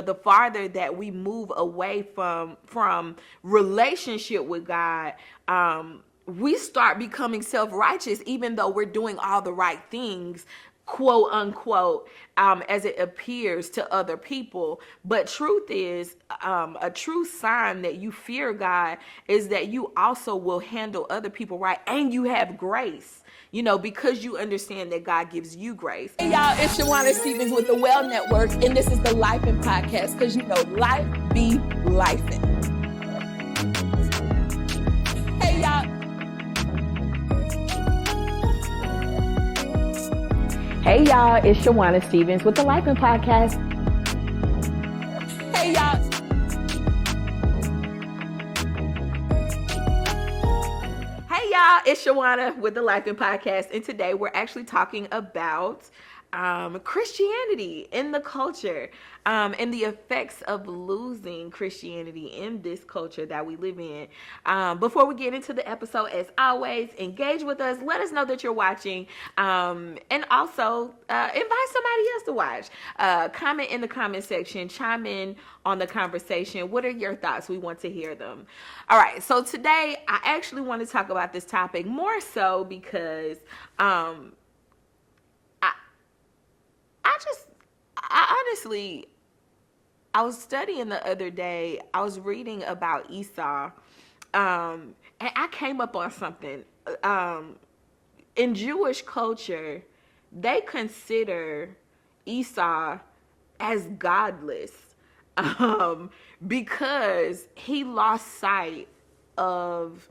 the farther that we move away from relationship with God, we start becoming self-righteous, even though we're doing all the right things, quote unquote, as it appears to other people. But truth is, a true sign that you fear God is that you also will handle other people right, and you have grace, because you understand that God gives you grace. Hey y'all, it's Shawana Stevens with the Well Network, and this is the Lifin Podcast, because life be lifin'. Hey y'all. Hey y'all, it's Shawana Stevens with the Lifin Podcast. Hey y'all. Hey y'all, it's Shawana with the Lifin Podcast, and today we're actually talking about Christianity in the culture, and the effects of losing Christianity in this culture that we live in. Before we get into the episode, as always, engage with us. Let us know that you're watching, and also invite somebody else to watch. Comment in the comment section. Chime in on the conversation. What are your thoughts? We want to hear them. All right, so today I actually want to talk about this topic more so because I was studying the other day. I was reading about Esau, and I came up on something. In Jewish culture, they consider Esau as godless, because he lost sight of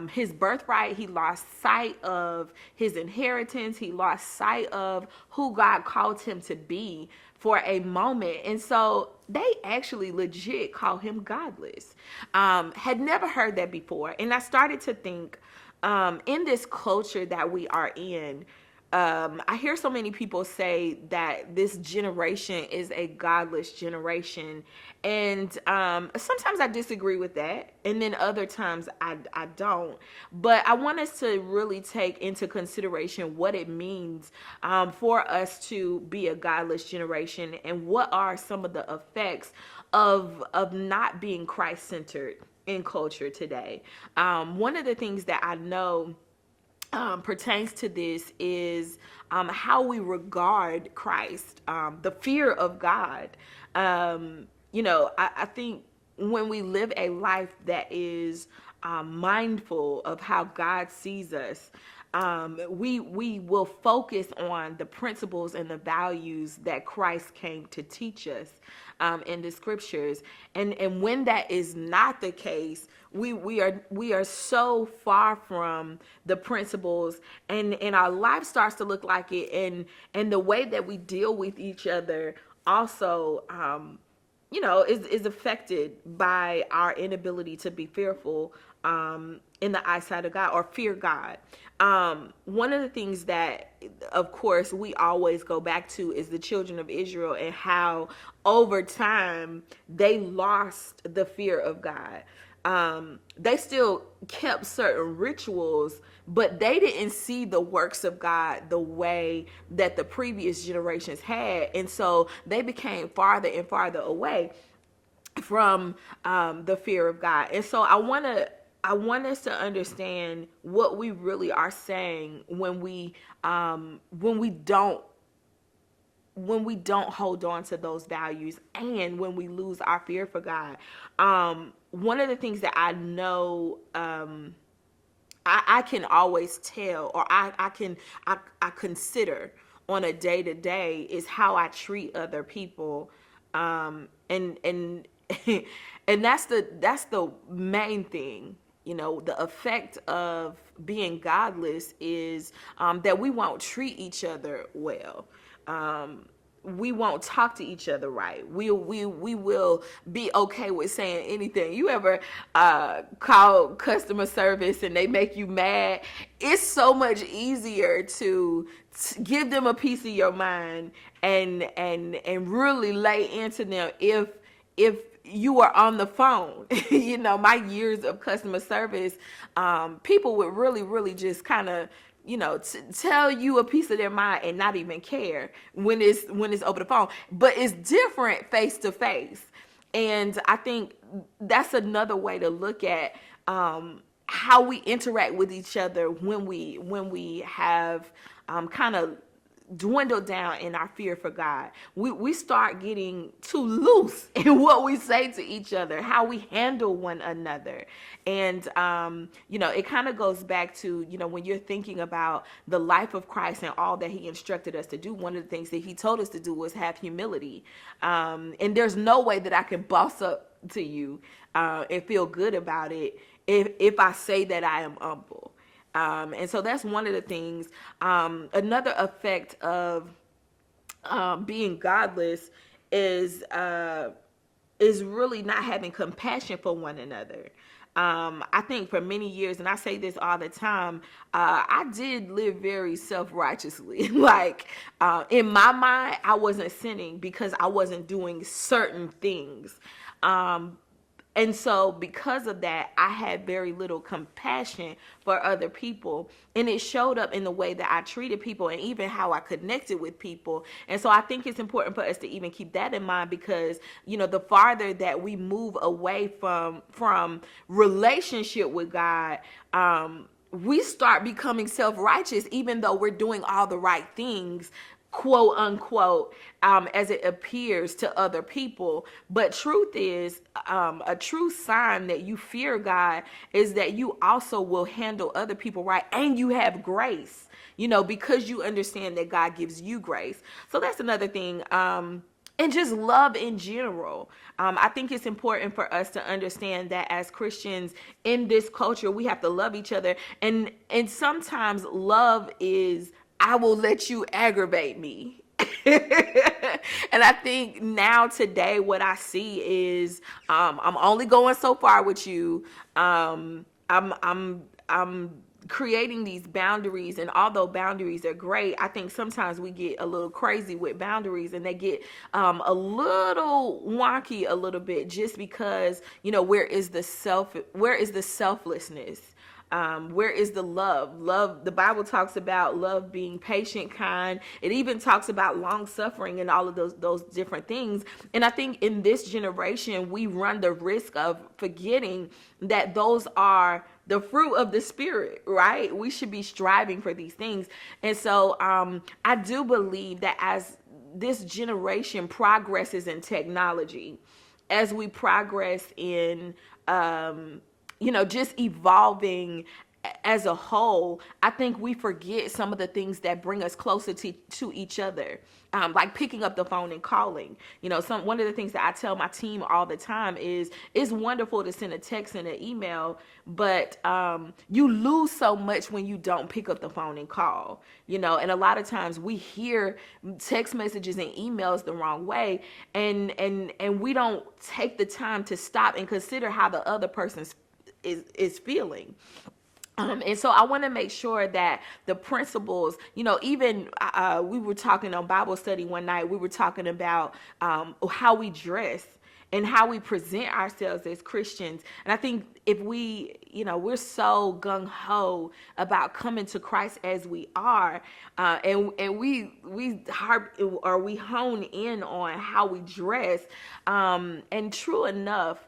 his birthright. He lost sight of his inheritance. He lost sight of who God called him to be for a moment. And so they actually legit call him godless. Had never heard that before. And I started to think, in this culture that we are in, I hear so many people say that this generation is a godless generation, and sometimes I disagree with that, and then other times I don't. But I want us to really take into consideration what it means for us to be a godless generation, and what are some of the effects of not being Christ-centered in culture today. One of the things that I know pertains to this is how we regard Christ, the fear of God. I think when we live a life that is mindful of how God sees us, we will focus on the principles and the values that Christ came to teach us in the scriptures. And when that is not the case, we are so far from the principles, and our life starts to look like it, and the way that we deal with each other also is affected by our inability to be fearful in the eyesight of God, or fear God. One of the things that, of course, we always go back to is the children of Israel, and how over time they lost the fear of God. They still kept certain rituals, but they didn't see the works of God the way that the previous generations had. And so they became farther and farther away from the fear of God. And so I want us to understand what we really are saying when we don't hold on to those values, and when we lose our fear for God. One of the things that I know, I can always tell, or I consider on a day-to-day, is how I treat other people. And and that's the main thing. The effect of being godless is that we won't treat each other well. We won't talk to each other right. We will be okay with saying anything. You ever call customer service and they make you mad? It's so much easier to give them a piece of your mind and really lay into them if you are on the phone. My years of customer service, people would really just kind of tell you a piece of their mind and not even care when it's over the phone. But it's different face to face. And I think that's another way to look at how we interact with each other when we have kind of dwindle down in our fear for God. We start getting too loose in what we say to each other, how we handle one another. And, it kind of goes back to, when you're thinking about the life of Christ and all that he instructed us to do, one of the things that he told us to do was have humility. And there's no way that I can boss up to you and feel good about it if I say that I am humble. And so that's one of the things. Another effect of being godless is really not having compassion for one another. I think for many years, and I say this all the time, I did live very self-righteously. Like, in my mind, I wasn't sinning because I wasn't doing certain things. And so because of that, I had very little compassion for other people. And it showed up in the way that I treated people and even how I connected with people. And so I think it's important for us to even keep that in mind because, the farther that we move away from relationship with God, we start becoming self-righteous, even though we're doing all the right things, quote unquote, as it appears to other people. But truth is, a true sign that you fear God is that you also will handle other people right, and you have grace, because you understand that God gives you grace. So that's another thing. And just love in general. I think it's important for us to understand that as Christians in this culture, we have to love each other. And sometimes love is, I will let you aggravate me. And I think now today what I see is I'm only going so far with you. I'm creating these boundaries, and although boundaries are great, I think sometimes we get a little crazy with boundaries, and they get a little wonky a little bit, just because where is the selflessness? Where is the love? Love, the Bible talks about love being patient, kind. It even talks about long suffering and all of those different things. And I think in this generation, we run the risk of forgetting that those are the fruit of the Spirit, right? We should be striving for these things. And so I do believe that as this generation progresses in technology, as we progress in just evolving as a whole, I think we forget some of the things that bring us closer to each other, like picking up the phone and calling. One of the things that I tell my team all the time is it's wonderful to send a text and an email, but you lose so much when you don't pick up the phone and call. And a lot of times we hear text messages and emails the wrong way, and we don't take the time to stop and consider how the other person is feeling. And so I want to make sure that the principles, even we were talking on Bible study one night, we were talking about how we dress and how we present ourselves as Christians. And I think if we're so gung-ho about coming to Christ as we are, and we hone in on how we dress, and true enough,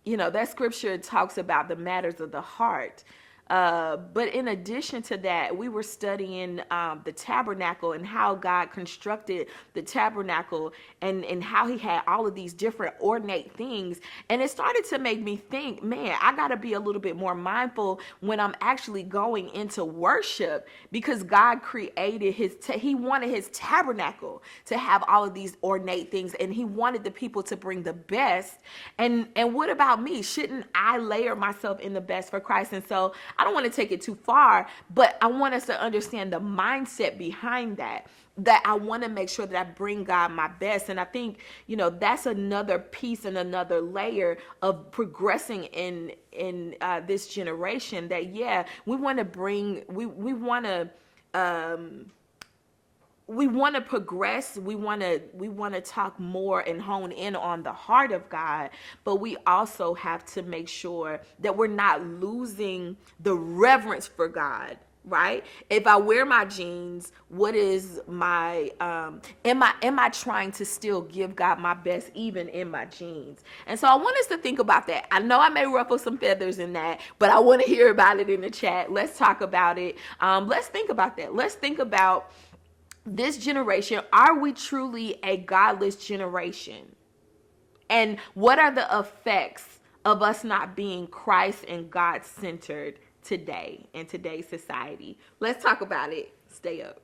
that scripture talks about the matters of the heart. But in addition to that, we were studying the tabernacle and how God constructed the tabernacle and how he had all of these different ornate things. And it started to make me think, man, I got to be a little bit more mindful when I'm actually going into worship, because God created he wanted his tabernacle to have all of these ornate things, and he wanted the people to bring the best. And what about me? Shouldn't I layer myself in the best for Christ? And so I don't want to take it too far, but I want us to understand the mindset behind that I want to make sure that I bring God my best. And I think, that's another piece and another layer of progressing in this generation, that, we want to bring, we want to, we want to progress. We want to talk more and hone in on the heart of God, but we also have to make sure that we're not losing the reverence for God. Right? If I wear my jeans, what is my am I trying to still give God my best even in my jeans? And so I want us to think about that. I know I may ruffle some feathers in that, but I want to hear about it in the chat. Let's talk about it. Let's think about that. Let's think about this generation. Are we truly a godless generation? And what are the effects of us not being Christ and God centered today in today's society? Let's talk about it. Stay up.